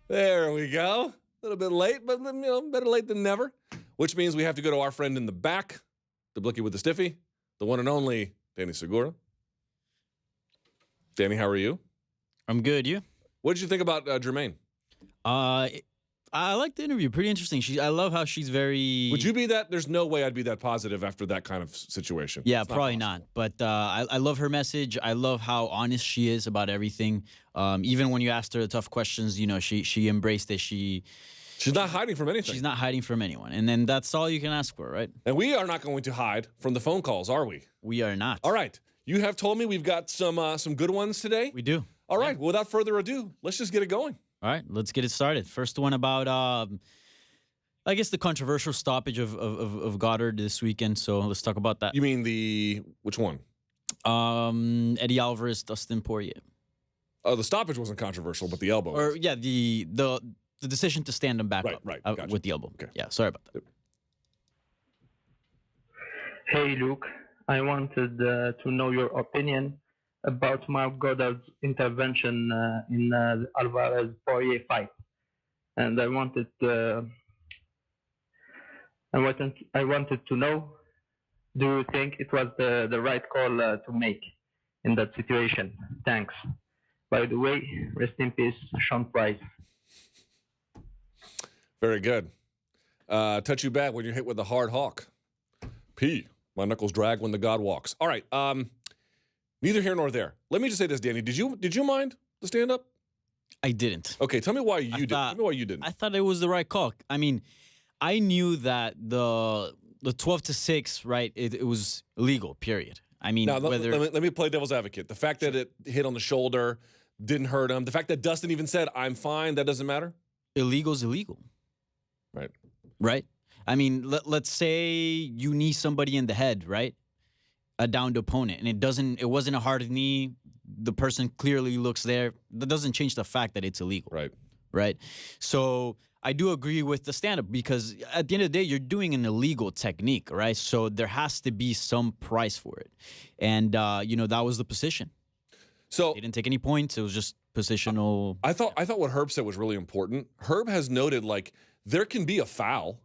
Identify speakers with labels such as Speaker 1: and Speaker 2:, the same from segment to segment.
Speaker 1: There we go. A little bit late, but better late than never. Which means we have to go to our friend in the back, the Blicky with the Stiffy, the one and only Danny Segura. Danny, how are you?
Speaker 2: I'm good. You?
Speaker 1: What did you think about Jermaine?
Speaker 2: I like the interview. Pretty interesting. I love how she's very.
Speaker 1: Would you be that? There's no way I'd be that positive after that kind of situation.
Speaker 2: Yeah, probably not. But I love her message. I love how honest she is about everything. Even when you asked her the tough questions, she embraced it. She's
Speaker 1: not hiding from anything.
Speaker 2: She's not hiding from anyone. And then that's all you can ask for, right?
Speaker 1: And we are not going to hide from the phone calls, are we?
Speaker 2: We are not.
Speaker 1: All right. You have told me we've got some good ones today.
Speaker 2: We do.
Speaker 1: All right. Well, without further ado, let's just get it going.
Speaker 2: All right, let's get it started. First one about, I guess, the controversial stoppage of Goddard this weekend. So let's talk about that.
Speaker 1: You mean which one?
Speaker 2: Eddie Alvarez, Dustin Poirier.
Speaker 1: Oh, the stoppage wasn't controversial, but the elbow.
Speaker 2: Or yeah, the decision to stand him back up
Speaker 1: gotcha.
Speaker 2: with the elbow.
Speaker 1: Okay.
Speaker 2: Yeah, sorry about that.
Speaker 3: Hey, Luke. I wanted to know your opinion about Mark Goddard's intervention in the Alvarez-Poirier fight, and I wanted to know: do you think it was the right call to make in that situation? Thanks. By the way, rest in peace, Sean Price.
Speaker 1: Very good. Touch you back when you're hit with the hard hawk. P. My knuckles drag when the god walks. All right. Neither here nor there. Let me just say this, Danny. Did you mind the stand-up?
Speaker 2: I didn't.
Speaker 1: Okay, tell me why you didn't. Tell me why you didn't.
Speaker 2: I thought it was the right call. I mean, I knew that the 12-6, right? It was illegal. Period. I mean,
Speaker 1: now, let me play devil's advocate. The fact that it hit on the shoulder didn't hurt him. The fact that Dustin even said, "I'm fine," that doesn't matter.
Speaker 2: Illegal's illegal.
Speaker 1: Right.
Speaker 2: Right. I mean, let's say you knee somebody in the head, right? A downed opponent, and it wasn't a hard knee. The person clearly looks there. That doesn't change the fact that it's illegal. Right. So I do agree with the stand-up, because at the end of the day, you're doing an illegal technique, right? So there has to be some price for it. And, that was the position.
Speaker 1: So
Speaker 2: he didn't take any points. It was just positional.
Speaker 1: I thought what Herb said was really important. Herb has noted, there can be a foul,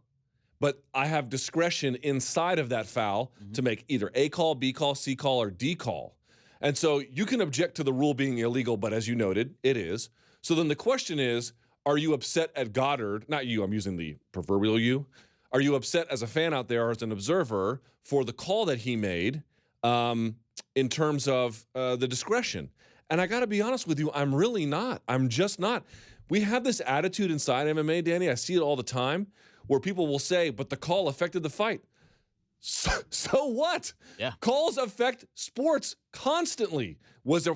Speaker 1: but I have discretion inside of that foul to make either A call, B call, C call, or D call. And so you can object to the rule being illegal, but as you noted, it is. So then the question is, are you upset at Goddard? Not you, I'm using the proverbial you. Are you upset as a fan out there or as an observer for the call that he made in terms of the discretion? And I got to be honest with you, I'm really not. I'm just not. We have this attitude inside MMA, Danny. I see it all the time, where people will say, but the call affected the fight. So what?
Speaker 2: Yeah.
Speaker 1: Calls affect sports constantly. Was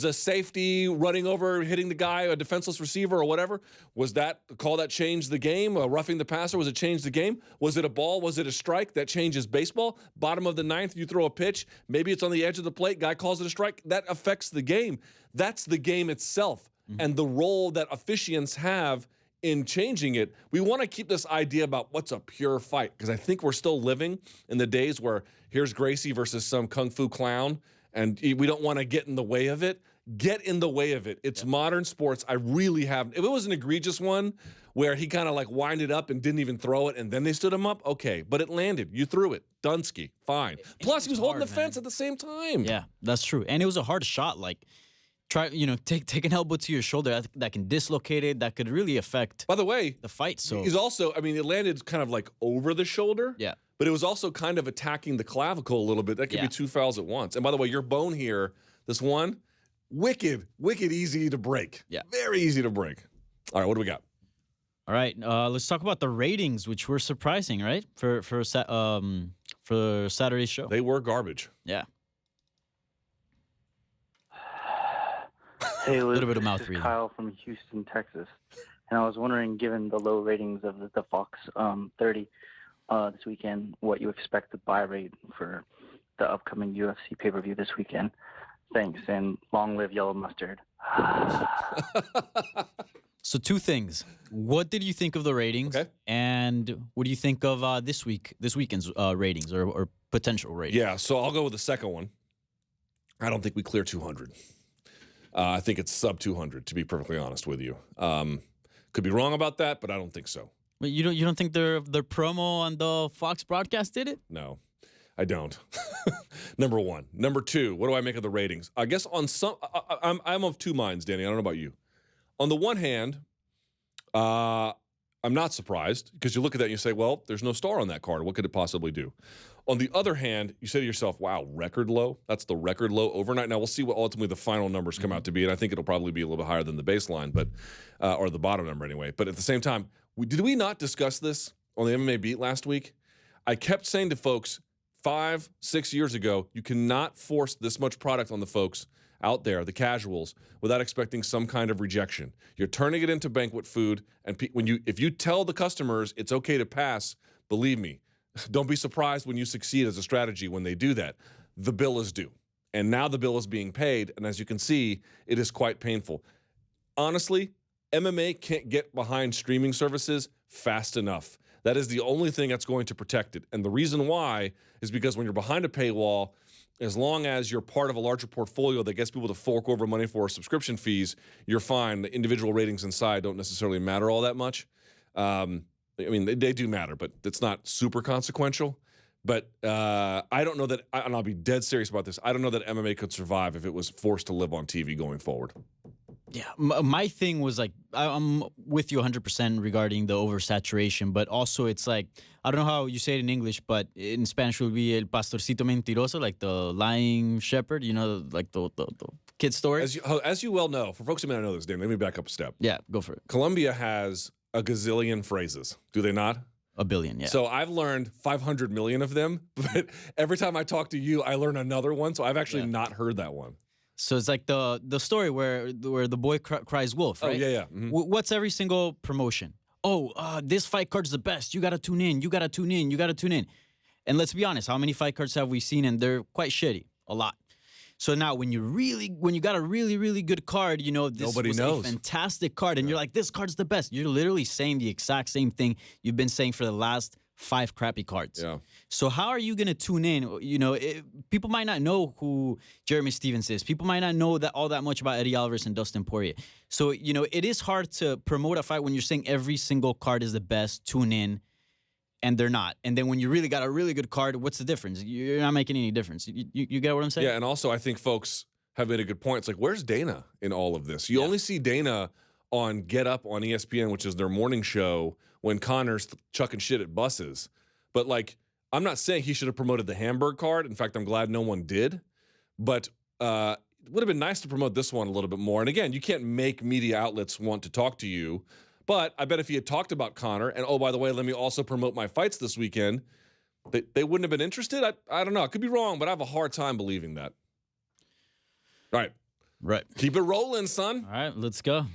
Speaker 1: a safety running over, hitting the guy, a defenseless receiver or whatever? Was that a call that changed the game? Roughing the passer, was it change the game? Was it a ball? Was it a strike? That changes baseball. Bottom of the ninth, you throw a pitch. Maybe it's on the edge of the plate. Guy calls it a strike. That affects the game. That's the game itself. And the role that officiants have in changing it. We want to keep this idea about what's a pure fight, because I think we're still living in the days where here's Gracie versus some kung fu clown, and we don't want to get in the way of it. Get in the way of it. It's modern sports. I really have. If it was an egregious one where he kind of winded up and didn't even throw it and then they stood him up, okay. But it landed. You threw it. Dunsky. Fine. Plus, he was holding the fence at the same time.
Speaker 2: Yeah, that's true. And it was a hard shot. Take an elbow to your shoulder that can dislocate it. That could really affect.
Speaker 1: By the way,
Speaker 2: the fight. So
Speaker 1: he's also. It landed kind of over the shoulder.
Speaker 2: Yeah.
Speaker 1: But it was also kind of attacking the clavicle a little bit. That could be two fouls at once. And by the way, your bone here, this one, wicked easy to break.
Speaker 2: Yeah.
Speaker 1: Very easy to break. All right, what do we got?
Speaker 2: All right, let's talk about the ratings, which were surprising, right? For Saturday's show.
Speaker 1: They were garbage.
Speaker 2: Yeah.
Speaker 3: Hey, Luke,
Speaker 2: a little bit of mouth
Speaker 3: this is
Speaker 2: reading.
Speaker 3: Kyle from Houston, Texas, and I was wondering, given the low ratings of the Fox 30 this weekend, what you expect the buy rate for the upcoming UFC pay-per-view this weekend. Thanks, and long live Yellow Mustard.
Speaker 2: So two things. What did you think of the ratings?
Speaker 1: Okay.
Speaker 2: And what do you think of this weekend's ratings or potential ratings?
Speaker 1: Yeah, so I'll go with the second one. I don't think we clear 200. I think it's sub 200, to be perfectly honest with you. Could be wrong about that, but I don't think so.
Speaker 2: But you don't think their promo on the Fox broadcast did it?
Speaker 1: No, I don't. Number one. Number two, what do I make of the ratings? I guess on some, I'm of two minds, Danny. I don't know about you. On the one hand, I'm not surprised because you look at that and you say, well, there's no star on that card. What could it possibly do? On the other hand, you say to yourself, wow, record low? That's the record low overnight. Now, we'll see what ultimately the final numbers come out to be, and I think it'll probably be a little bit higher than the baseline, but or the bottom number anyway. But at the same time, did we not discuss this on the MMA Beat last week? I kept saying to folks 5-6 years ago, you cannot force this much product on the folks out there, the casuals, without expecting some kind of rejection. You're turning it into banquet food, and if you tell the customers it's okay to pass, believe me, don't be surprised when you succeed as a strategy when they do that. The bill is due. And now the bill is being paid, and as you can see, it is quite painful. Honestly, MMA can't get behind streaming services fast enough. That is the only thing that's going to protect it. And the reason why is because when you're behind a paywall, as long as you're part of a larger portfolio that gets people to fork over money for subscription fees, you're fine. The individual ratings inside don't necessarily matter all that much. I mean, they do matter, but it's not super consequential. But I don't know that, and I'll be dead serious about this, I don't know that MMA could survive if it was forced to live on TV going forward.
Speaker 2: Yeah, my thing was like, I'm with you 100% regarding the oversaturation, but also it's like, I don't know how you say it in English, but in Spanish it would be el pastorcito mentiroso, like the lying shepherd, you know, like the kid story.
Speaker 1: As you well know, for folks who may not know this, Dan, let me back up a step.
Speaker 2: Yeah, go for it.
Speaker 1: Colombia has a gazillion phrases, do they not?
Speaker 2: A billion, yeah.
Speaker 1: So I've learned 500 million of them, but every time I talk to you, I learn another one, so I've actually not heard that one.
Speaker 2: So it's like the story where the boy cries wolf, right?
Speaker 1: Oh, yeah. Mm-hmm.
Speaker 2: What's every single promotion? Oh, this fight card's the best. You got to tune in. You got to tune in. You got to tune in. And let's be honest, how many fight cards have we seen? And they're quite shitty. A lot. So now when you got a really, really good card, you know, this was a fantastic card. And you're like, this card's the best. You're literally saying the exact same thing you've been saying for the last 5 crappy cards.
Speaker 1: Yeah.
Speaker 2: So how are you going to tune in? You know, people might not know who Jeremy Stevens is. People might not know all that much about Eddie Alvarez and Dustin Poirier. So, you know, it is hard to promote a fight when you're saying every single card is the best, tune in, and they're not. And then when you really got a really good card, what's the difference? You're not making any difference. You get what I'm saying?
Speaker 1: Yeah, and also I think folks have made a good point. It's like, where's Dana in all of this? You only see Dana on Get Up on ESPN, which is their morning show, when Connor's chucking shit at buses. But, like, I'm not saying he should have promoted the Hamburg card. In fact, I'm glad no one did. But it would have been nice to promote this one a little bit more. And, again, you can't make media outlets want to talk to you. But I bet if he had talked about Connor, and, oh, by the way, let me also promote my fights this weekend, they wouldn't have been interested? I don't know. I could be wrong, but I have a hard time believing that. All right.
Speaker 2: Right.
Speaker 1: Keep it rolling, son.
Speaker 2: All right, let's go.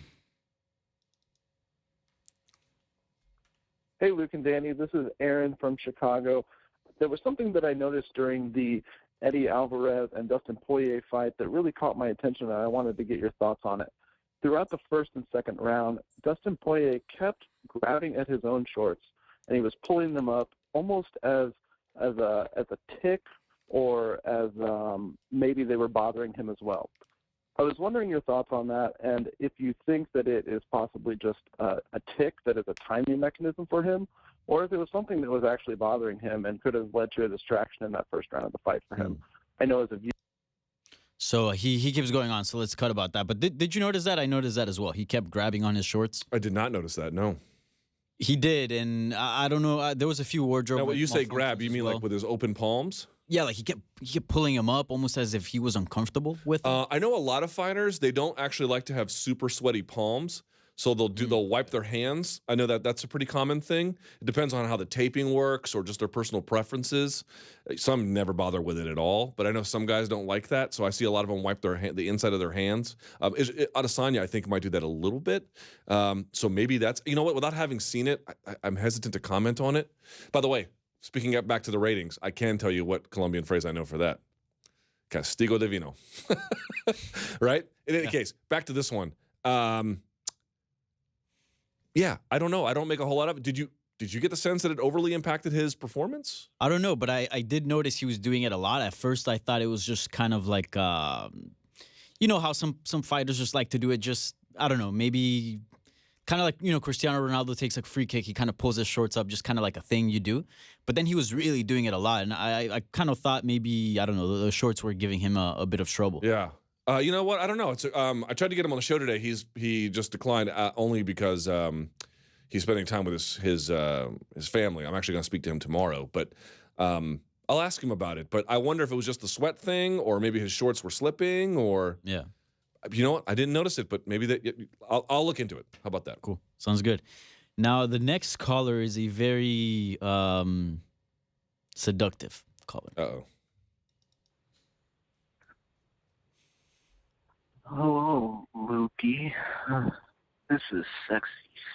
Speaker 4: Hey, Luke and Danny, this is Aaron from Chicago. There was something that I noticed during the Eddie Alvarez and Dustin Poirier fight that really caught my attention, and I wanted to get your thoughts on it. Throughout the first and second round, Dustin Poirier kept grabbing at his own shorts, and he was pulling them up almost as a tick or as maybe they were bothering him as well. I was wondering your thoughts on that, and if you think that it is possibly just a tick that is a timing mechanism for him, or if it was something that was actually bothering him and could have led to a distraction in that first round of the fight for him. I know as a viewer.
Speaker 2: So he keeps going on, so let's cut about that. But did you notice that? I noticed that as well. He kept grabbing on his shorts.
Speaker 1: I did not notice that, no.
Speaker 2: He did, and I don't know. There was a few wardrobe.
Speaker 1: Now, when you say grab, you mean like with his open palms?
Speaker 2: Yeah, like he kept pulling him up almost as if he was uncomfortable with him.
Speaker 1: I know a lot of fighters, they don't actually like to have super sweaty palms, so they'll wipe their hands. I know that's a pretty common thing. It depends on how the taping works or just their personal preferences. Some never bother with it at all, but I know some guys don't like that, so I see a lot of them wipe the inside of their hands. Adesanya, I think, might do that a little bit. So maybe that's, you know what, without having seen it, I'm hesitant to comment on it. By the way, speaking back to the ratings, I can tell you what Colombian phrase I know for that. Castigo de vino. Right? In any case, back to this one. Yeah, I don't know. I don't make a whole lot of it. did you get the sense that it overly impacted his performance?
Speaker 2: I don't know, but I did notice he was doing it a lot. At first, I thought it was just kind of like, you know how some fighters just like to do it. Just I don't know, maybe kind of like Cristiano Ronaldo takes a free kick, he kind of pulls his shorts up, just kind of like a thing you do. But then he was really doing it a lot, and I kind of thought maybe I don't know the shorts were giving him a bit of trouble.
Speaker 1: Yeah. You know what? I don't know. It's I tried to get him on the show today. He just declined only because he's spending time with his family. I'm actually going to speak to him tomorrow, but I'll ask him about it. But I wonder if it was just the sweat thing, or maybe his shorts were slipping, or
Speaker 2: Yeah.
Speaker 1: You know what? I didn't notice it, but maybe I'll look into it. How about that?
Speaker 2: Cool. Sounds good. Now, the next caller is a very seductive caller.
Speaker 1: Uh-oh.
Speaker 3: Hello, Lukey. This is Sexy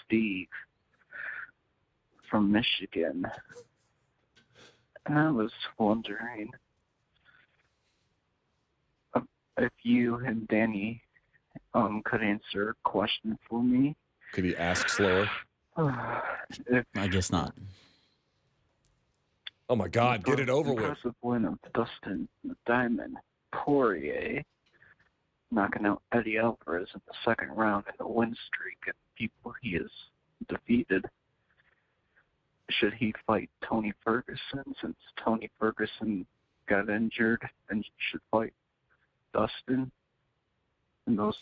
Speaker 3: Steve from Michigan. And I was wondering if you and Danny could answer a question for me.
Speaker 1: Could he ask slower?
Speaker 2: I guess not.
Speaker 1: Oh my God! Get it over with.
Speaker 3: Impressive win of Dustin the Diamond Poirier, knocking out Eddie Alvarez in the second round in a win streak and people he has defeated. Should he fight Tony Ferguson since Tony Ferguson got injured, and he should fight Dustin? And those.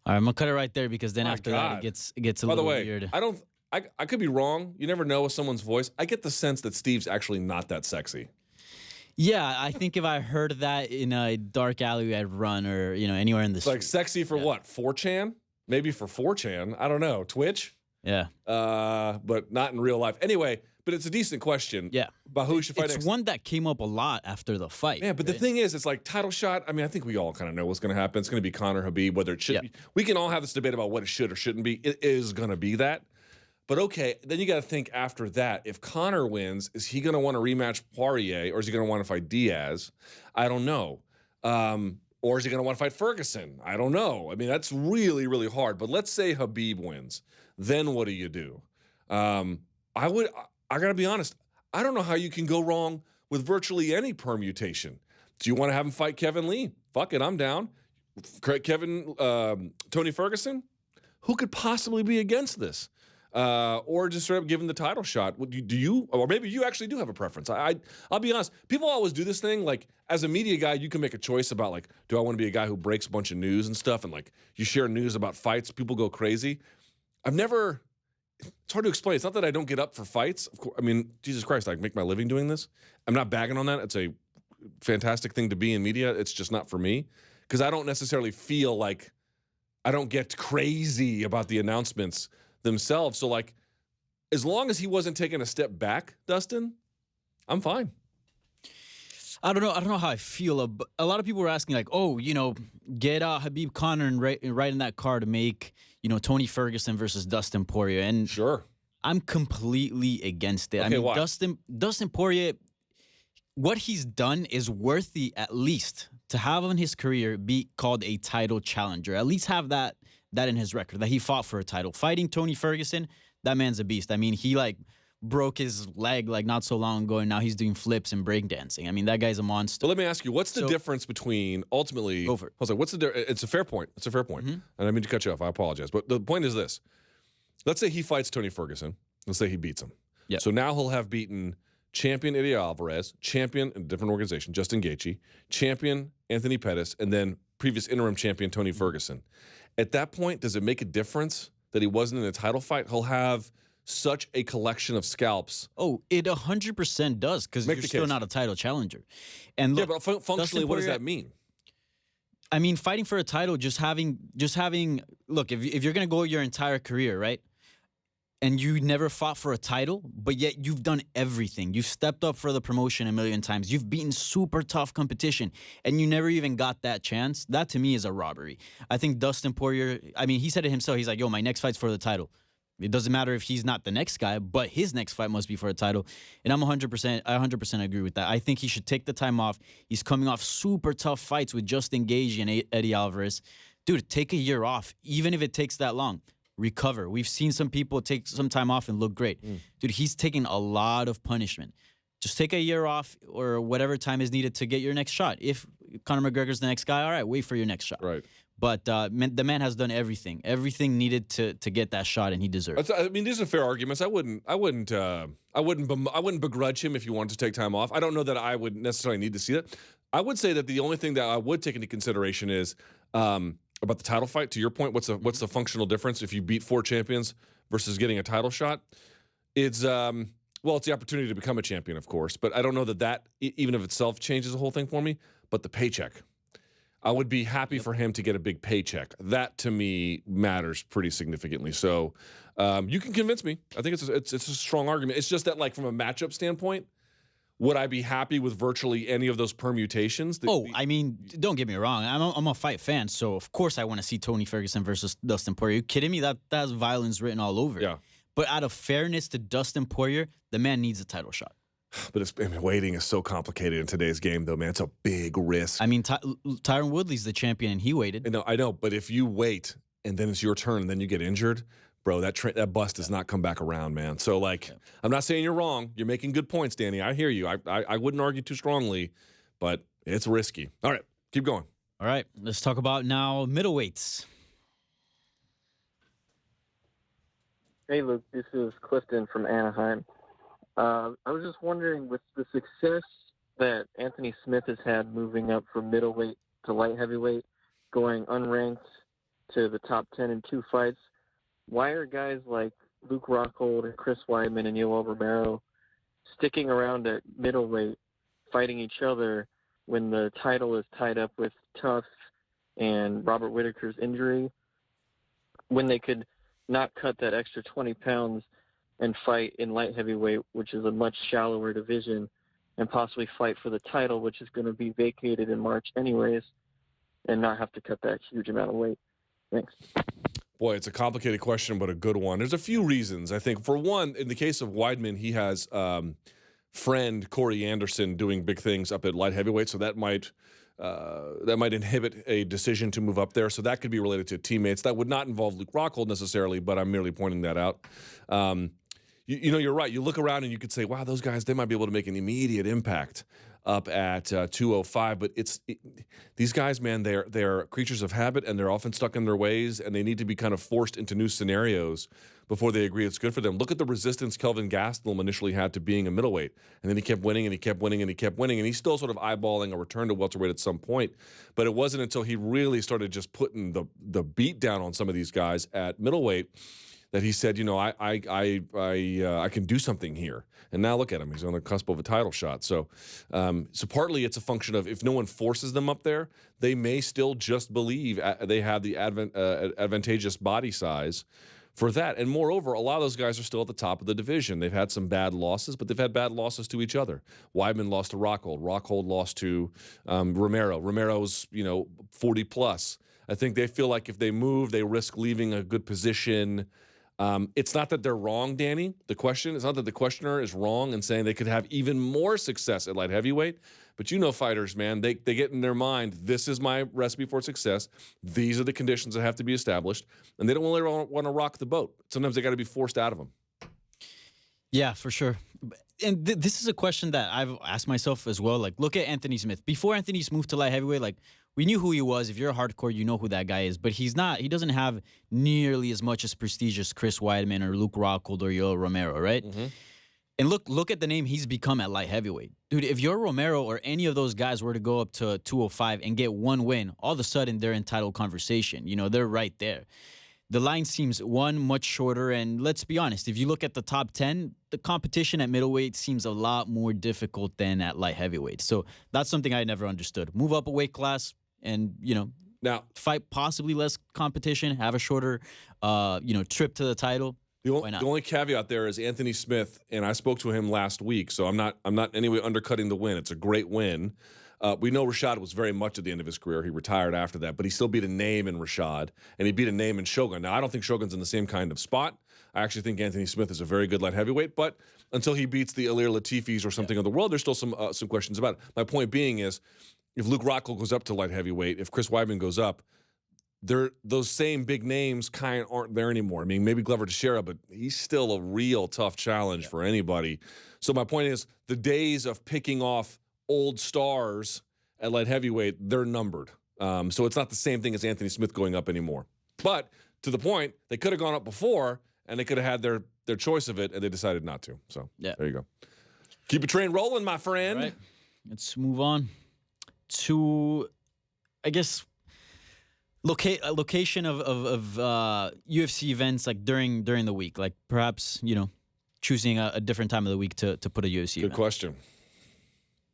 Speaker 2: All right, I'm gonna cut it right there because then
Speaker 1: My
Speaker 2: after
Speaker 1: God.
Speaker 2: that it gets a
Speaker 1: By the
Speaker 2: little
Speaker 1: way,
Speaker 2: weird.
Speaker 1: I could be wrong. You never know with someone's voice. I get the sense that Steve's actually not that sexy.
Speaker 2: Yeah, I think if I heard that in a dark alley I'd run, or anywhere in the
Speaker 1: It's like sexy for what? 4chan? Maybe for 4chan. I don't know. Twitch?
Speaker 2: Yeah.
Speaker 1: But not in real life. Anyway, but it's a decent question.
Speaker 2: Yeah.
Speaker 1: About who should fight
Speaker 2: It's
Speaker 1: next.
Speaker 2: one that came up a lot after the fight.
Speaker 1: Yeah, but the
Speaker 2: right?
Speaker 1: thing is, it's like title shot. I mean, I think we all kind of know what's going to happen. It's going to be Conor Habib, whether it should be. We can all have this debate about what it should or shouldn't be. It is going to be that. But okay, then you got to think after that, if Conor wins, is he going to want to rematch Poirier, or is he going to want to fight Diaz? I don't know. Or is he going to want to fight Ferguson? I don't know. I mean, that's really, really hard. But let's say Habib wins. Then what do you do? I got to be honest. I don't know how you can go wrong with virtually any permutation. Do you want to have him fight Kevin Lee? Fuck it, I'm down. Tony Ferguson? Who could possibly be against this? Or just straight up give him the title shot. Do you, or maybe you actually do have a preference. I'll be honest. People always do this thing. Like, as a media guy, you can make a choice about, like, do I want to be a guy who breaks a bunch of news and stuff, and, like, you share news about fights, people go crazy. It's hard to explain. It's not that I don't get up for fights. Of course, I mean, Jesus Christ, I make my living doing this. I'm not bagging on that. It's a fantastic thing to be in media. It's just not for me, because I don't necessarily feel like I don't get crazy about the announcements themselves. So, like, as long as he wasn't taking a step back, Dustin, I'm fine.
Speaker 2: I don't know how I feel. A lot of people were asking, like, oh, get Habib Conor and right in that card to make, Tony Ferguson versus Dustin Poirier. And
Speaker 1: Sure.
Speaker 2: I'm completely against it.
Speaker 1: Okay,
Speaker 2: I mean,
Speaker 1: why?
Speaker 2: Dustin Poirier, what he's done is worthy, at least, to have in his career be called a title challenger. At least have that in his record, that he fought for a title. Fighting Tony Ferguson, that man's a beast. I mean, he broke his leg not so long ago, and now he's doing flips and breakdancing. I mean, that guy's a monster.
Speaker 1: But let me ask you, what's the difference between ultimately?
Speaker 2: Go for it.
Speaker 1: I was like, what's the difference? It's a fair point. It's a fair point. And I didn't mean to cut you off. I apologize. But the point is this: let's say he fights Tony Ferguson. Let's say he beats him.
Speaker 2: Yeah.
Speaker 1: So now he'll have beaten champion Eddie Alvarez, champion in a different organization, Justin Gaethje, champion Anthony Pettis, and then previous interim champion Tony Ferguson. At that point, does it make a difference that he wasn't in a title fight? He'll have such a collection of scalps.
Speaker 2: Oh, it 100% does, because
Speaker 1: Make
Speaker 2: you're
Speaker 1: the
Speaker 2: still
Speaker 1: case.
Speaker 2: not a title challenger. And
Speaker 1: Yeah,
Speaker 2: look,
Speaker 1: but functionally,
Speaker 2: Dustin
Speaker 1: what does
Speaker 2: Poirier-
Speaker 1: that mean?
Speaker 2: I mean, fighting for a title, just having. Look, if you're gonna go your entire career, right, and you never fought for a title, but yet you've done everything. You've stepped up for the promotion a million times. You've beaten super tough competition, and you never even got that chance. That to me is a robbery. I think Dustin Poirier. I mean, he said it himself. He's like, "Yo, my next fight's for the title." It doesn't matter if he's not the next guy, but his next fight must be for a title. And I 100% agree with that. I think he should take the time off. He's coming off super tough fights with Justin Gaethje and Eddie Alvarez. Dude, take a year off, even if it takes that long. recover. We've seen some people take some time off and look great. Dude, he's taking a lot of punishment. Just take a year off or whatever time is needed to get your next shot. If Conor McGregor's the next guy, all right, wait for your next shot.
Speaker 1: Right.
Speaker 2: But the man has done everything needed to get that shot, and he deserves it.
Speaker 1: I mean, these are fair arguments. I wouldn't begrudge him if he wanted to take time off. I don't know that I would necessarily need to see that. I would say that the only thing that I would take into consideration is about the title fight. To your point, what's the functional difference if you beat 4 champions versus getting a title shot? It's it's the opportunity to become a champion, of course, but I don't know that even of itself changes the whole thing for me. But the paycheck, I would be happy for him to get a big paycheck. That to me matters pretty significantly. So you can convince me. I think it's a strong argument. It's just that, like, from a matchup standpoint, would I be happy with virtually any of those permutations?
Speaker 2: I mean, don't get me wrong. I'm a fight fan, so of course I want to see Tony Ferguson versus Dustin Poirier. Are you kidding me? That has violence written all over it.
Speaker 1: Yeah.
Speaker 2: But out of fairness to Dustin Poirier, the man needs a title shot.
Speaker 1: But waiting is so complicated in today's game, though, man. It's a big risk.
Speaker 2: I mean, Tyron Woodley's the champion, and he waited.
Speaker 1: I know. But if you wait and then it's your turn and then you get injured, bro, that bust does not come back around, man. So, like, I'm not saying you're wrong. You're making good points, Danny. I hear you. I wouldn't argue too strongly, but it's risky. All right, keep going.
Speaker 2: All right, let's talk about now middleweights.
Speaker 5: Hey, Luke, this is Clifton from Anaheim. I was just wondering, with the success that Anthony Smith has had moving up from middleweight to light heavyweight, going unranked to the top 10 in 2 fights, why are guys like Luke Rockhold and Chris Weidman and Yoel Romero sticking around at middleweight, fighting each other when the title is tied up with Tufts and Robert Whittaker's injury, when they could not cut that extra 20 pounds and fight in light heavyweight, which is a much shallower division, and possibly fight for the title, which is going to be vacated in March anyways, and not have to cut that huge amount of weight? Thanks.
Speaker 1: Boy, it's a complicated question, but a good one. There's a few reasons. I think, for one, in the case of Weidman, he has friend Corey Anderson doing big things up at light heavyweight, so that might inhibit a decision to move up there. So that could be related to teammates. That would not involve Luke Rockhold necessarily, but I'm merely pointing that out. You're right. You look around and you could say, wow, those guys, they might be able to make an immediate impact up at 205. But these guys, man, they're creatures of habit, and they're often stuck in their ways, and they need to be kind of forced into new scenarios before they agree it's good for them. Look at the resistance Kelvin Gastelum initially had to being a middleweight, and then he kept winning, and he kept winning, and he kept winning, and he's still sort of eyeballing a return to welterweight at some point. But it wasn't until he really started just putting the beat down on some of these guys at middleweight that he said, I can do something here. And now look at him; he's on the cusp of a title shot. So partly it's a function of, if no one forces them up there, they may still just believe they have the advantageous body size for that. And moreover, a lot of those guys are still at the top of the division. They've had some bad losses, but they've had bad losses to each other. Weidman lost to Rockhold. Rockhold lost to Romero. Romero's 40 plus. I think they feel like if they move, they risk leaving a good position. It's not that they're wrong, Danny. It's not that the questioner is wrong in saying they could have even more success at light heavyweight. But fighters, man, they get in their mind, this is my recipe for success. These are the conditions that have to be established. And they don't really want to rock the boat. Sometimes they got to be forced out of them.
Speaker 2: Yeah, for sure. And this is a question that I've asked myself as well. Like, look at Anthony Smith. Before Anthony Smith moved to light heavyweight, like, we knew who he was. If you're a hardcore, you know who that guy is. But he doesn't have nearly as much as prestige as Chris Weidman or Luke Rockhold or Yoel Romero, right? Mm-hmm. And look at the name he's become at light heavyweight. Dude, if Yoel Romero or any of those guys were to go up to 205 and get one win, all of a sudden they're in title conversation. They're right there. The line seems, much shorter. And let's be honest, if you look at the top 10, the competition at middleweight seems a lot more difficult than at light heavyweight. So that's something I never understood. Move up a weight class and, now fight possibly less competition, have a shorter, trip to the title.
Speaker 1: The only caveat there is Anthony Smith, and I spoke to him last week, so I'm not anyway undercutting the win. It's a great win. We know Rashad was very much at the end of his career. He retired after that, but he still beat a name in Rashad, and he beat a name in Shogun. Now, I don't think Shogun's in the same kind of spot. I actually think Anthony Smith is a very good light heavyweight, but until he beats the Ilir Latifis or something of the world, there's still some questions about it. My point being is, if Luke Rockhold goes up to light heavyweight, if Chris Weidman goes up, those same big names kind of aren't there anymore. I mean, maybe Glover Teixeira, but he's still a real tough challenge for anybody. So my point is, the days of picking off old stars at light heavyweight, they're numbered. So it's not the same thing as Anthony Smith going up anymore. But to the point, they could have gone up before, and they could have had their choice of it, and they decided not to. So there you go. Keep a train rolling, my friend.
Speaker 2: All right. Let's move on to, I guess, location of UFC events like during the week, like perhaps choosing a different time of the week to put a UFC
Speaker 1: Good
Speaker 2: event.
Speaker 1: question.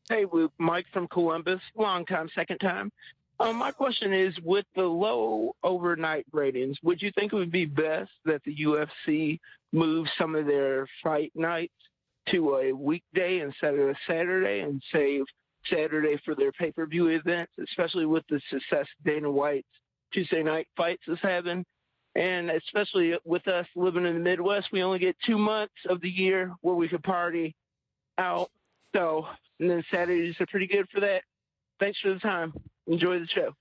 Speaker 6: Hey, Luke. Mike from Columbus. Long time, second time. My question is, with the low overnight ratings, would you think it would be best that the UFC move some of their fight nights to a weekday instead of a Saturday and save Saturday for their pay-per-view events, especially with the success Dana White's Tuesday night fights is having? And especially with us living in the Midwest, we only get 2 months of the year where we could party out. So, and then Saturdays are pretty good for that. Thanks for the time. Enjoy the show.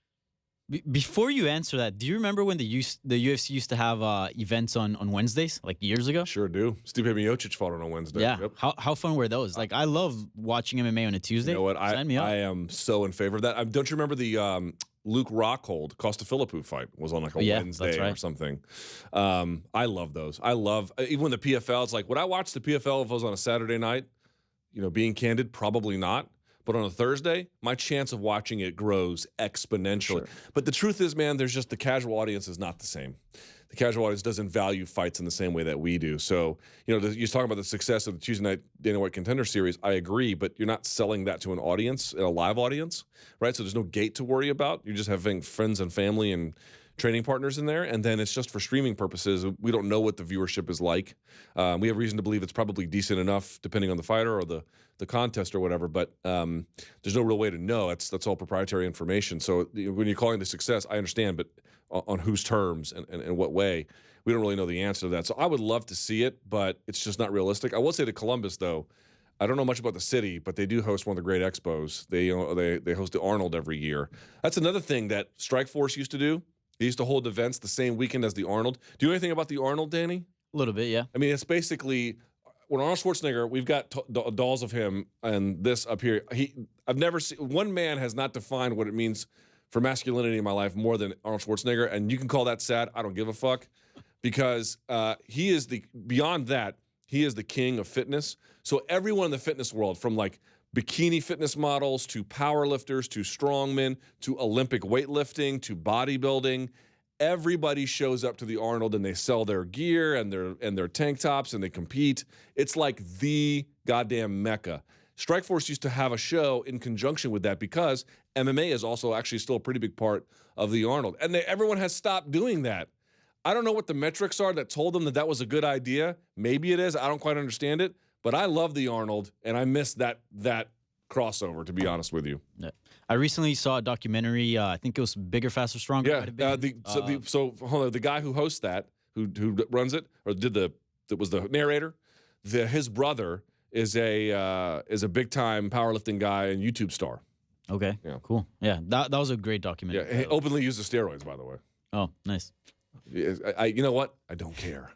Speaker 2: Before you answer that, do you remember when the UFC used to have events on Wednesdays, like years ago?
Speaker 1: Sure do. Stipe Miocic fought on a Wednesday.
Speaker 2: Yeah.
Speaker 1: Yep.
Speaker 2: How fun were those? Like, I love watching MMA on a Tuesday.
Speaker 1: You know what?
Speaker 2: Sign me up.
Speaker 1: I am so in favor of that. Don't you remember the Luke Rockhold Costa Philippou fight was on like a Wednesday or something? I love those. I love even when the PFL. It's like, would I watch the PFL if it was on a Saturday night? Being candid, probably not. But on a Thursday, my chance of watching it grows exponentially. Sure. But the truth is, man, there's just the casual audience is not the same. The casual audience doesn't value fights in the same way that we do. So, you're talking about the success of the Tuesday night Dana White Contender Series. I agree, but you're not selling that to an audience, a live audience, right? So there's no gate to worry about. You're just having friends and family and training partners in there, and then it's just for streaming purposes. We don't know what the viewership is like. We have reason to believe it's probably decent enough, depending on the fighter or the contest or whatever. But there's no real way to know. That's all proprietary information. So when you're calling the success, I understand, but on whose terms and in what way, we don't really know the answer to that. So I would love to see it, but it's just not realistic. I will say to Columbus though, I don't know much about the city, but they do host one of the great expos. They host the Arnold every year. That's another thing that Strikeforce used to do. They used to hold events the same weekend as the Arnold. Do you know anything about the Arnold, Danny?
Speaker 2: A little bit, yeah.
Speaker 1: I mean, it's basically when Arnold Schwarzenegger, we've got dolls of him, and this up here. I've never seen one man has not defined what it means for masculinity in my life more than Arnold Schwarzenegger, and you can call that sad. I don't give a fuck, because he is beyond that. He is the king of fitness. So everyone in the fitness world, from like bikini fitness models to power lifters to strongmen to Olympic weightlifting to bodybuilding, everybody shows up to the Arnold and they sell their gear and their tank tops and they compete. It's like the goddamn mecca. Strikeforce used to have a show in conjunction with that because MMA is also actually still a pretty big part of the Arnold. And everyone has stopped doing that. I don't know what the metrics are that told them that was a good idea. Maybe it is. I don't quite understand it. But I love the Arnold, and I miss that crossover, to be honest with you.
Speaker 2: Yeah. I recently saw a documentary. I think it was Bigger, Faster, Stronger.
Speaker 1: Yeah. So hold on, the guy who hosts that, who runs it, or that was the narrator. His brother is a big time powerlifting guy and YouTube star.
Speaker 2: Okay. Yeah. Cool. Yeah. That was a great documentary.
Speaker 1: Yeah. He openly uses steroids, by the way.
Speaker 2: Oh, nice.
Speaker 1: You know what? I don't care.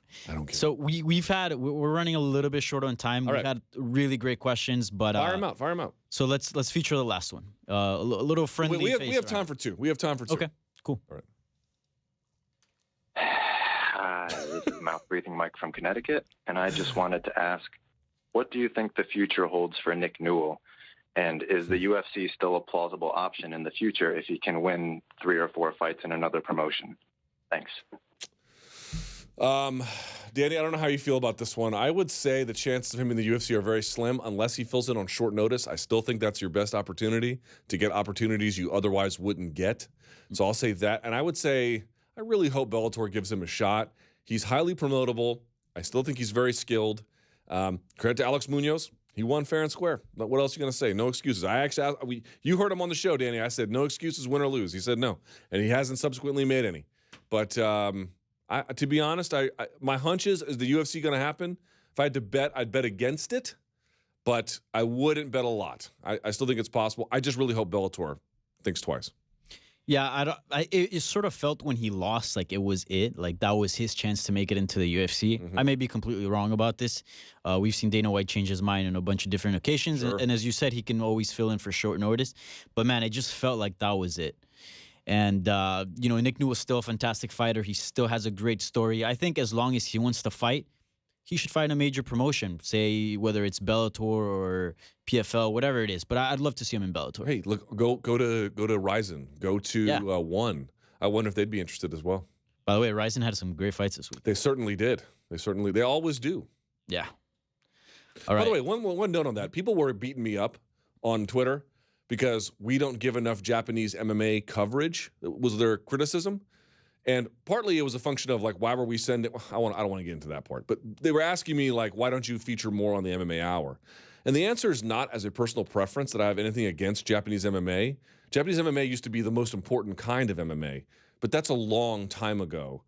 Speaker 2: So we're running a little bit short on time. We've had really great questions, but
Speaker 1: fire them out.
Speaker 2: So let's feature the last one. A little friendly.
Speaker 1: We have time for two.
Speaker 2: Okay, cool.
Speaker 1: All right.
Speaker 7: Hi, this is Mouth Breathing Mike from Connecticut, and I just wanted to ask, what do you think the future holds for Nick Newell? And is the UFC still a plausible option in the future if he can win 3 or 4 fights in another promotion? Thanks.
Speaker 1: Danny, I don't know how you feel about this one. I would say the chances of him in the UFC are very slim unless he fills it on short notice. I still think that's your best opportunity to get opportunities you otherwise wouldn't get. So I'll say that. And I would say I really hope Bellator gives him a shot. He's highly promotable. I still think he's very skilled. Credit to Alex Munoz. He won fair and square. What else are you going to say? No excuses. I actually asked, you heard him on the show, Danny. I said, no excuses, win or lose. He said no. And he hasn't subsequently made any. But to be honest, my hunch is the UFC going to happen? If I had to bet, I'd bet against it. But I wouldn't bet a lot. I still think it's possible. I just really hope Bellator thinks twice.
Speaker 2: Yeah, it sort of felt when he lost like it was it. Like that was his chance to make it into the UFC.
Speaker 1: Mm-hmm.
Speaker 2: I may be completely wrong about this. We've seen Dana White change his mind on a bunch of different occasions.
Speaker 1: Sure.
Speaker 2: And as you said, he can always fill in for short notice. But, man, it just felt like that was it. And, Nick Newell's still a fantastic fighter. He still has a great story. I think as long as he wants to fight, he should fight in a major promotion, say whether it's Bellator or PFL, whatever it is. But I'd love to see him in Bellator.
Speaker 1: Hey, look, go to Ryzen, go to One. I wonder if they'd be interested as well.
Speaker 2: By the way, Ryzen had some great fights this week.
Speaker 1: They certainly did. They always do.
Speaker 2: Yeah. All right.
Speaker 1: By the way, one note on that: people were beating me up on Twitter because we don't give enough Japanese MMA coverage. Was their criticism? And partly it was a function of like, why were we sending? I don't want to get into that part, but they were asking me like, why don't you feature more on the MMA Hour? And the answer is not as a personal preference that I have anything against Japanese MMA. Japanese MMA used to be the most important kind of MMA, but that's a long time ago.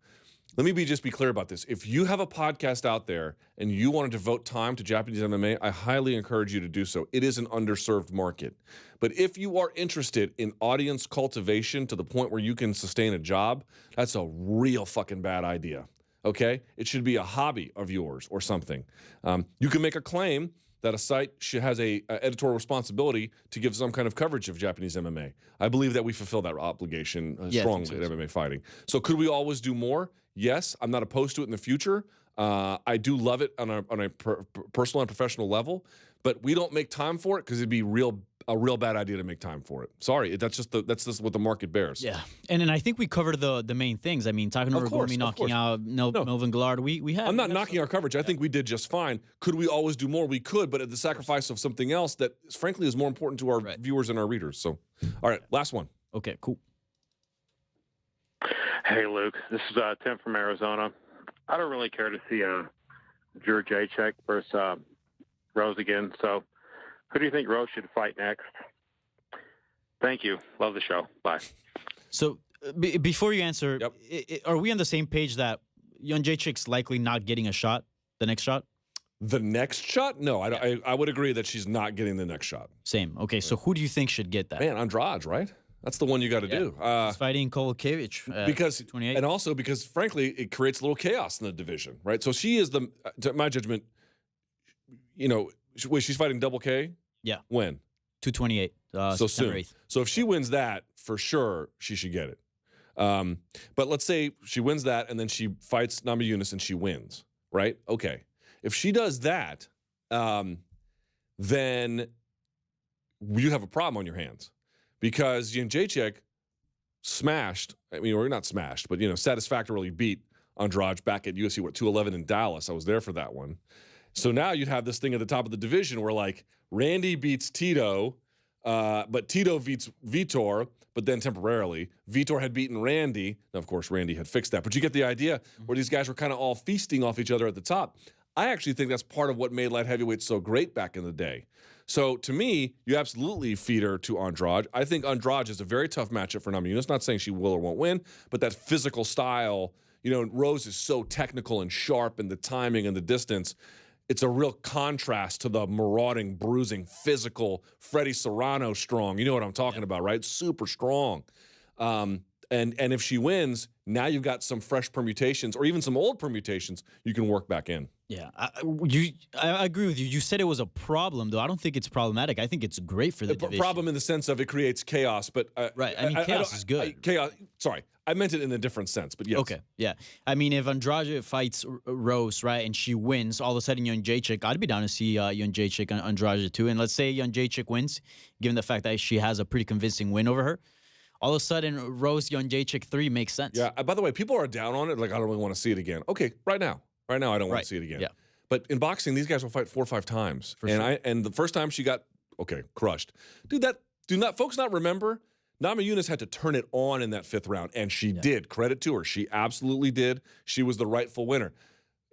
Speaker 1: Let me just be clear about this. If you have a podcast out there and you want to devote time to Japanese MMA, I highly encourage you to do so. It is an underserved market. But if you are interested in audience cultivation to the point where you can sustain a job, that's a real fucking bad idea, okay? It should be a hobby of yours or something. You can make a claim that a site has a editorial responsibility to give some kind of coverage of Japanese MMA. I believe that we fulfill that obligation strongly at MMA Fighting. So could we always do more? Yes, I'm not opposed to it in the future. I do love it on a personal and professional level, but we don't make time for it because it'd be a real bad idea to make time for it. Sorry, that's just what the market bears.
Speaker 2: Yeah, and then I think we covered the main things. I mean, talking over Gormy, knocking out Melvin Gillard, we had.
Speaker 1: I'm not knocking our coverage. I think we did just fine. Could we always do more? We could, but at the sacrifice of something else that, frankly, is more important to our viewers and our readers. So, all right, last one.
Speaker 2: Okay, cool.
Speaker 8: Hey, Luke. This is Tim from Arizona. I don't really care to see Drew Jacek versus Rose again. So, who do you think Rose should fight next? Thank you. Love the show. Bye.
Speaker 2: So, before you answer, are we on the same page that Jan Jacek's likely not getting a shot, the next shot?
Speaker 1: The next shot? No, I would agree that she's not getting the next shot.
Speaker 2: Same. Okay, so who do you think should get that?
Speaker 1: Man, Andrade, right? That's the one you got to do.
Speaker 2: He's fighting Kolokiewicz
Speaker 1: because
Speaker 2: 28.
Speaker 1: And also because, frankly, it creates a little chaos in the division, right? So she is to my judgment, she's fighting double K?
Speaker 2: Yeah.
Speaker 1: When?
Speaker 2: 228.
Speaker 1: So soon.
Speaker 2: 8th.
Speaker 1: So if she wins that, for sure, she should get it. But let's say she wins that and then she fights Namajunas and she wins, right? Okay. If she does that, then you have a problem on your hands. Because Jan Jacek smashed, or not smashed, but, satisfactorily beat Andrade back at UFC, 211 in Dallas. I was there for that one. So now you'd have this thing at the top of the division where, like, Randy beats Tito, but Tito beats Vitor, but then temporarily. Vitor had beaten Randy. Now, of course, Randy had fixed that. But you get the idea where these guys were kind of all feasting off each other at the top. I actually think that's part of what made light heavyweight so great back in the day. So, to me, you absolutely feed her to Andrade. I think Andrade is a very tough matchup for Namajunas. Not saying she will or won't win, but that physical style, Rose is so technical and sharp, and the timing and the distance. It's a real contrast to the marauding, bruising, physical Freddie Serrano strong. You know what I'm talking about, right? Super strong. And if she wins, now you've got some fresh permutations or even some old permutations you can work back in.
Speaker 2: Yeah, I agree with you. You said it was a problem, though. I don't think it's problematic. I think it's great for the division.
Speaker 1: Problem in the sense of it creates chaos, but
Speaker 2: right. I mean, chaos is good.
Speaker 1: Chaos. Sorry, I meant it in a different sense, but yes.
Speaker 2: Okay, yeah. I mean, if Andrade fights Rose, right, and she wins, all of a sudden Jan Jacek, I'd be down to see Jan Jacek and Andrade too. And let's say Jan Jacek wins, given the fact that she has a pretty convincing win over her. All of a sudden, Rose Jan Jacek 3 makes sense.
Speaker 1: Yeah. By the way, people are down on it. Like, I don't really want to see it again. Okay, right now, I don't want to see it again.
Speaker 2: Yeah.
Speaker 1: But in boxing, these guys will fight 4 or 5 times. And the first time she got crushed. Dude, folks not remember. Namajunas had to turn it on in that 5th round, and she did. Credit to her. She absolutely did. She was the rightful winner.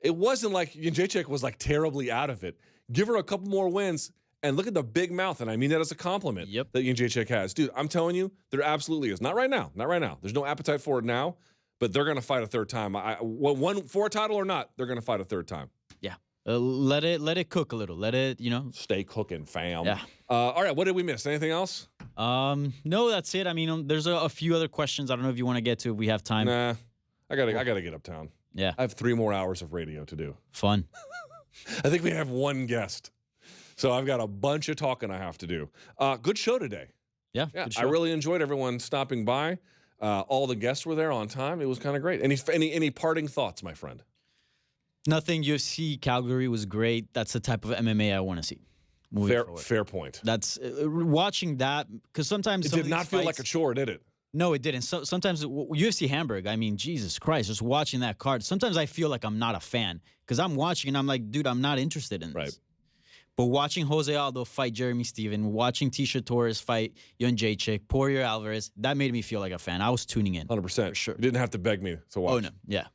Speaker 1: It wasn't like Jan Jacek was like terribly out of it. Give her a couple more wins. And look at the big mouth, and I mean that as a compliment that Jan Jacek has. Dude, I'm telling you, there absolutely is. Not right now. There's no appetite for it now, but they're going to fight a third time. For a title or not, they're going to fight a third time.
Speaker 2: Yeah. Let it cook a little. Let it,
Speaker 1: Stay cooking, fam.
Speaker 2: Yeah.
Speaker 1: All right, what did we miss? Anything else?
Speaker 2: No, that's it. I mean, there's a few other questions. I don't know if you want to get to if we have time.
Speaker 1: Nah, I gotta get uptown.
Speaker 2: Yeah.
Speaker 1: I have 3 more hours of radio to do.
Speaker 2: Fun.
Speaker 1: I think we have 1 guest. So I've got a bunch of talking I have to do. Good show today.
Speaker 2: Yeah.
Speaker 1: Yeah,
Speaker 2: good
Speaker 1: I
Speaker 2: show.
Speaker 1: really enjoyed everyone stopping by. All the guests were there on time. It was kind of great. Any parting thoughts, my friend?
Speaker 2: Nothing. UFC Calgary was great. That's the type of MMA I want to see.
Speaker 1: Fair point.
Speaker 2: That's watching that because sometimes
Speaker 1: It did not feel like a chore, did it?
Speaker 2: No, it didn't. So sometimes UFC Hamburg. I mean, Jesus Christ, just watching that card. Sometimes I feel like I'm not a fan because I'm watching and I'm like, dude, I'm not interested in this.
Speaker 1: Right.
Speaker 2: But watching Jose Aldo fight Jeremy Steven, watching Tisha Torres fight Jan Jacek, Poirier Alvarez, that made me feel like a fan. I was tuning in.
Speaker 1: 100%.
Speaker 2: For sure.
Speaker 1: You didn't have to beg me to watch.
Speaker 2: Oh no, yeah.